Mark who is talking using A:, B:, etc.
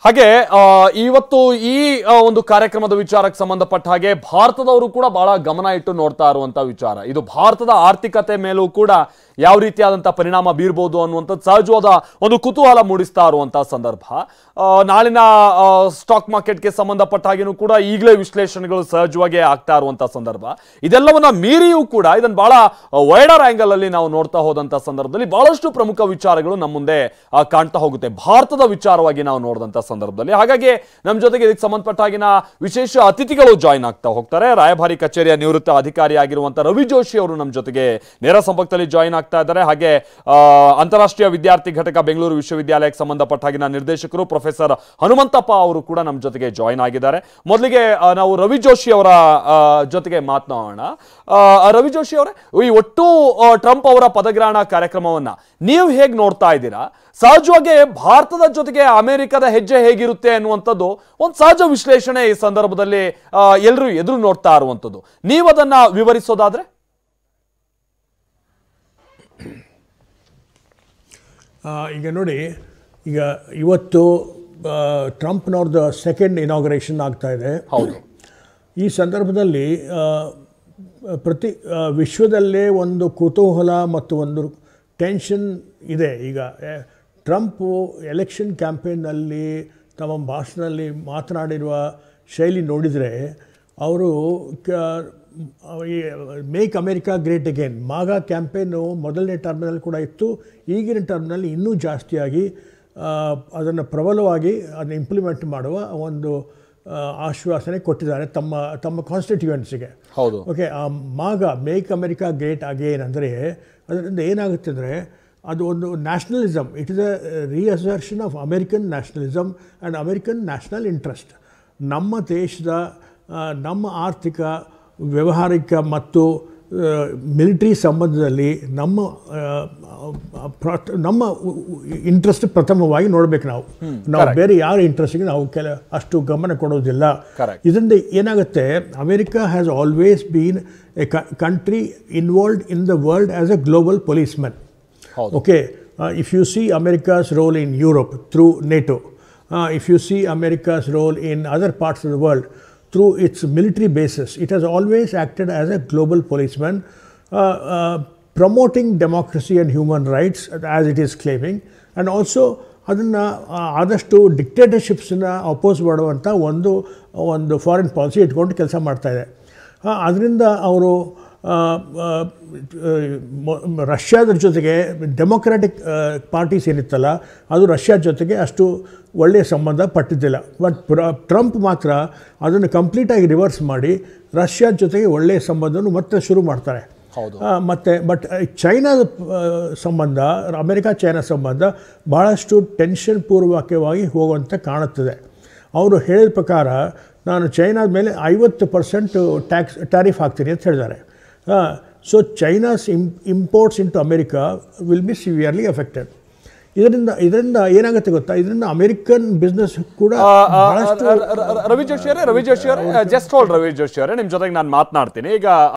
A: ಹಾಗೆ ಇವತ್ತು ಈ ಒಂದು ಕಾರ್ಯಕ್ರಮದ ವಿಚಾರಕ್ಕೆ ಸಂಬಂಧಪಟ್ಟ ಹಾಗೆ ಭಾರತದವರು ಕೂಡ ಬಹಳ ಗಮನ ಇಟ್ಟು ನೋಡ್ತಾ ಇರುವಂತ ವಿಚಾರ ಇದು ಭಾರತದ ಆರ್ಥಿಕತೆ ಮೇಲೂ ಕೂಡ ಯಾವ ರೀತಿಯಾದಂತ ಪರಿಣಾಮ ಬೀರಬಹುದು ಅನ್ನುವಂಥದ್ದು ಸಹಜವಾದ ಒಂದು ಕುತೂಹಲ ಮೂಡಿಸ್ತಾ ಇರುವಂತ ಸಂದರ್ಭ ನಾಳಿನ ಸ್ಟಾಕ್ ಮಾರ್ಕೆಟ್ಗೆ ಸಂಬಂಧಪಟ್ಟ ಹಾಗೆನೂ ಕೂಡ ಈಗಲೇ ವಿಶ್ಲೇಷಣೆಗಳು ಸಹಜವಾಗಿ ಆಗ್ತಾ ಇರುವಂತ ಸಂದರ್ಭ ಇದೆಲ್ಲವನ್ನ ಮೀರಿಯೂ ಕೂಡ ಇದನ್ನ ಬಹಳ ವೈಡರ್ ಆಂಗಲ್ ಅಲ್ಲಿ ನಾವು ನೋಡ್ತಾ ಹೋದಂತ ಸಂದರ್ಭದಲ್ಲಿ ಬಹಳಷ್ಟು ಪ್ರಮುಖ ವಿಚಾರಗಳು ನಮ್ಮ ಮುಂದೆ ಕಾಣ್ತಾ ಹೋಗುತ್ತೆ ಭಾರತದ ವಿಚಾರವಾಗಿ ನಾವು ನೋಡಿದಂತ ಸಂದರ್ಭದಲ್ಲಿ ಹಾಗಾಗಿ ನಮ್ಮ ಜೊತೆಗೆ ಇದಕ್ಕೆ ಸಂಬಂಧಪಟ್ಟ ಹಾಗಿನ ವಿಶೇಷ ಅತಿಥಿಗಳು ಜಾಯಿನ್ ಆಗ್ತಾ ಹೋಗ್ತಾರೆ ರಾಯಭಾರಿ ಕಚೇರಿಯ ನಿವೃತ್ತ ಅಧಿಕಾರಿಯಾಗಿರುವಂತ ರವಿ ಜೋಶಿ ಅವರು ನಮ್ಮ ಜೊತೆಗೆ ನೇರ ಸಂಪರ್ಕದಲ್ಲಿ ಜಾಯಿನ್ ಆಗ್ತಾ ಇದ್ದಾರೆ ಹಾಗೆ ಅಂತಾರಾಷ್ಟ್ರೀಯ ವಿದ್ಯಾರ್ಥಿ ಘಟಕ ಬೆಂಗಳೂರು ವಿಶ್ವವಿದ್ಯಾಲಯಕ್ಕೆ ಸಂಬಂಧಪಟ್ಟ ಹಾಗಿನ ನಿರ್ದೇಶಕರು ಪ್ರೊಫೆಸರ್ ಹನುಮಂತಪ್ಪ ಅವರು ಕೂಡ ನಮ್ಮ ಜೊತೆಗೆ ಜಾಯಿನ್ ಆಗಿದ್ದಾರೆ ಮೊದಲಿಗೆ ನಾವು ರವಿ ಜೋಶಿ ಅವರ ಜೊತೆಗೆ ಮಾತನಾಡೋಣ ರವಿ ಜೋಶಿ ಅವರೇ ಈ ಒಟ್ಟು ಟ್ರಂಪ್ ಅವರ ಪದಗ್ರಹಣ ಕಾರ್ಯಕ್ರಮವನ್ನ ನೀವು ಹೇಗೆ ನೋಡ್ತಾ ಇದ್ದೀರಾ ಸಹಜವಾಗಿ ಭಾರತದ ಜೊತೆಗೆ ಅಮೆರಿಕದ ಹೆಜ್ಜೆ ಹೇಗಿರುತ್ತೆ ಅನ್ನುವಂಥದ್ದು ಒಂದು ಸಹಜ ವಿಶ್ಲೇಷಣೆ ಈ ಸಂದರ್ಭದಲ್ಲಿ ಎಲ್ಲರೂ ಎದುರು ನೋಡ್ತಾ ಇರುವಂಥದ್ದು ನೀವು ಅದನ್ನ ವಿವರಿಸೋದಾದ್ರೆ
B: ಈಗ ನೋಡಿ ಈಗ ಇವತ್ತು ಟ್ರಂಪ್ನವ್ರದ್ದು ಸೆಕೆಂಡ್ ಇನಾಗ್ರೇಷನ್ ಆಗ್ತಾ ಇದೆ
A: ಹೌದು
B: ಈ ಸಂದರ್ಭದಲ್ಲಿ ವಿಶ್ವದಲ್ಲೇ ಒಂದು ಕುತೂಹಲ ಮತ್ತು ಒಂದು ಟೆನ್ಷನ್ ಇದೆ ಈಗ ಟ್ರಂಪು ಎಲೆಕ್ಷನ್ ಕ್ಯಾಂಪೇನ್ನಲ್ಲಿ ತಮ್ಮ ಭಾಷಣದಲ್ಲಿ ಮಾತನಾಡಿರುವ ಶೈಲಿ ನೋಡಿದರೆ ಅವರು make America great again MAGA campaign ಮೊದಲನೇ ಟರ್ಮ್ನಲ್ಲಿ ಕೂಡ ಇತ್ತು ಈಗಿನ ಟರ್ಮ್ನಲ್ಲಿ ಇನ್ನೂ ಜಾಸ್ತಿಯಾಗಿ ಅದನ್ನು ಪ್ರಬಲವಾಗಿ ಅದನ್ನು ಇಂಪ್ಲಿಮೆಂಟ್ ಮಾಡುವ ಒಂದು ಆಶ್ವಾಸನೆ ಕೊಟ್ಟಿದ್ದಾರೆ ತಮ್ಮ ಕಾನ್ಸ್ಟಿಟ್ಯೂಯೆನ್ಸಿಗೆ
A: ಹೌದು
B: ಓಕೆ ಆ MAGA make America great again ಅಂದರೆ ಅದರಿಂದ ಏನಾಗುತ್ತೆ ಅಂದರೆ ಅದು ಒಂದು nationalism it is a reassertion of American nationalism and American national interest ನಮ್ಮ ದೇಶದ ನಮ್ಮ ಆರ್ಥಿಕ ವ್ಯವಹಾರಿಕ ಮತ್ತು ಮಿಲಿಟರಿ ಸಂಬಂಧದಲ್ಲಿ ನಮ್ಮ ಇಂಟ್ರೆಸ್ಟ್ ಪ್ರಥಮವಾಗಿ ನೋಡಬೇಕು ನಾವು ಬೇರೆ ಯಾರ ಇಂಟ್ರೆಸ್ಟ್ಗೆ ನಾವು ಅಷ್ಟು ಗಮನ ಕೊಡೋದಿಲ್ಲ ಇದರಿಂದ ಏನಾಗುತ್ತೆ America has always been a country involved in the world as A global ಪೊಲೀಸ್ಮನ್ okay if you see America's role in Europe through NATO if you see America's role in other parts of the world through its military bases it has always acted as a global policeman promoting democracy and human rights as it is claiming and also ಅದನ್ನು ಆದಷ್ಟು ಡಿಕ್ಟೇಟರ್ಶಿಪ್ಸನ್ನ oppose ಮಾಡುವಂಥ ಒಂದು foreign policy ಇಟ್ಕೊಂಡು ಕೆಲಸ ಮಾಡ್ತಾಯಿದೆ ಅದರಿಂದ ಅವರು ರಷ್ಯಾದ ಜೊತೆಗೆ ಡೆಮೊಕ್ರಾಟಿಕ್ ಪಾರ್ಟೀಸ್ ಏನಿತ್ತಲ್ಲ ಅದು ರಷ್ಯಾ ಜೊತೆಗೆ ಅಷ್ಟು ಒಳ್ಳೆಯ ಸಂಬಂಧ ಪಟ್ಟಿದ್ದಿಲ್ಲ ಬಟ್ ಟ್ರಂಪ್ ಮಾತ್ರ ಅದನ್ನು ಕಂಪ್ಲೀಟಾಗಿ ರಿವರ್ಸ್ ಮಾಡಿ ರಷ್ಯಾದ ಜೊತೆಗೆ ಒಳ್ಳೆಯ ಸಂಬಂಧವನ್ನು ಮತ್ತೆ ಶುರು ಮಾಡ್ತಾರೆ ಮತ್ತು ಬಟ್ ಚೈನಾದ ಸಂಬಂಧ ಚೈನಾ ಸಂಬಂಧ ಭಾಳಷ್ಟು ಟೆನ್ಷನ್ ಪೂರ್ವಕವಾಗಿ ಹೋಗುವಂತೆ ಕಾಣುತ್ತದೆ ಅವರು ಹೇಳಿದ ಪ್ರಕಾರ ನಾನು ಚೈನಾದ ಮೇಲೆ 50% ಟ್ಯಾರಿಫ್ ಹಾಕ್ತೀನಿ ಅಂತ ಹೇಳಿದ್ದಾರೆ so China's imports into America will be severely affected ಇದರಿಂದ ಏನಾಗುತ್ತೆ ಗೊತ್ತಾ ಇದರಿಂದ ಅಮೆರಿಕನ್ ಬಿಸ್ನೆಸ್ ಕೂಡ
A: ರವಿ ಜೋಶಿ ಅವರೇ ಜಸ್ಟ್ ಹೋಲ್ಡ್ ರವಿ ಜೋಶಿ ಅವರೇ ನಿಮ್ಮ ಜೊತೆಗೆ ನಾನು ಮಾತನಾಡ್ತೀನಿ ಈಗ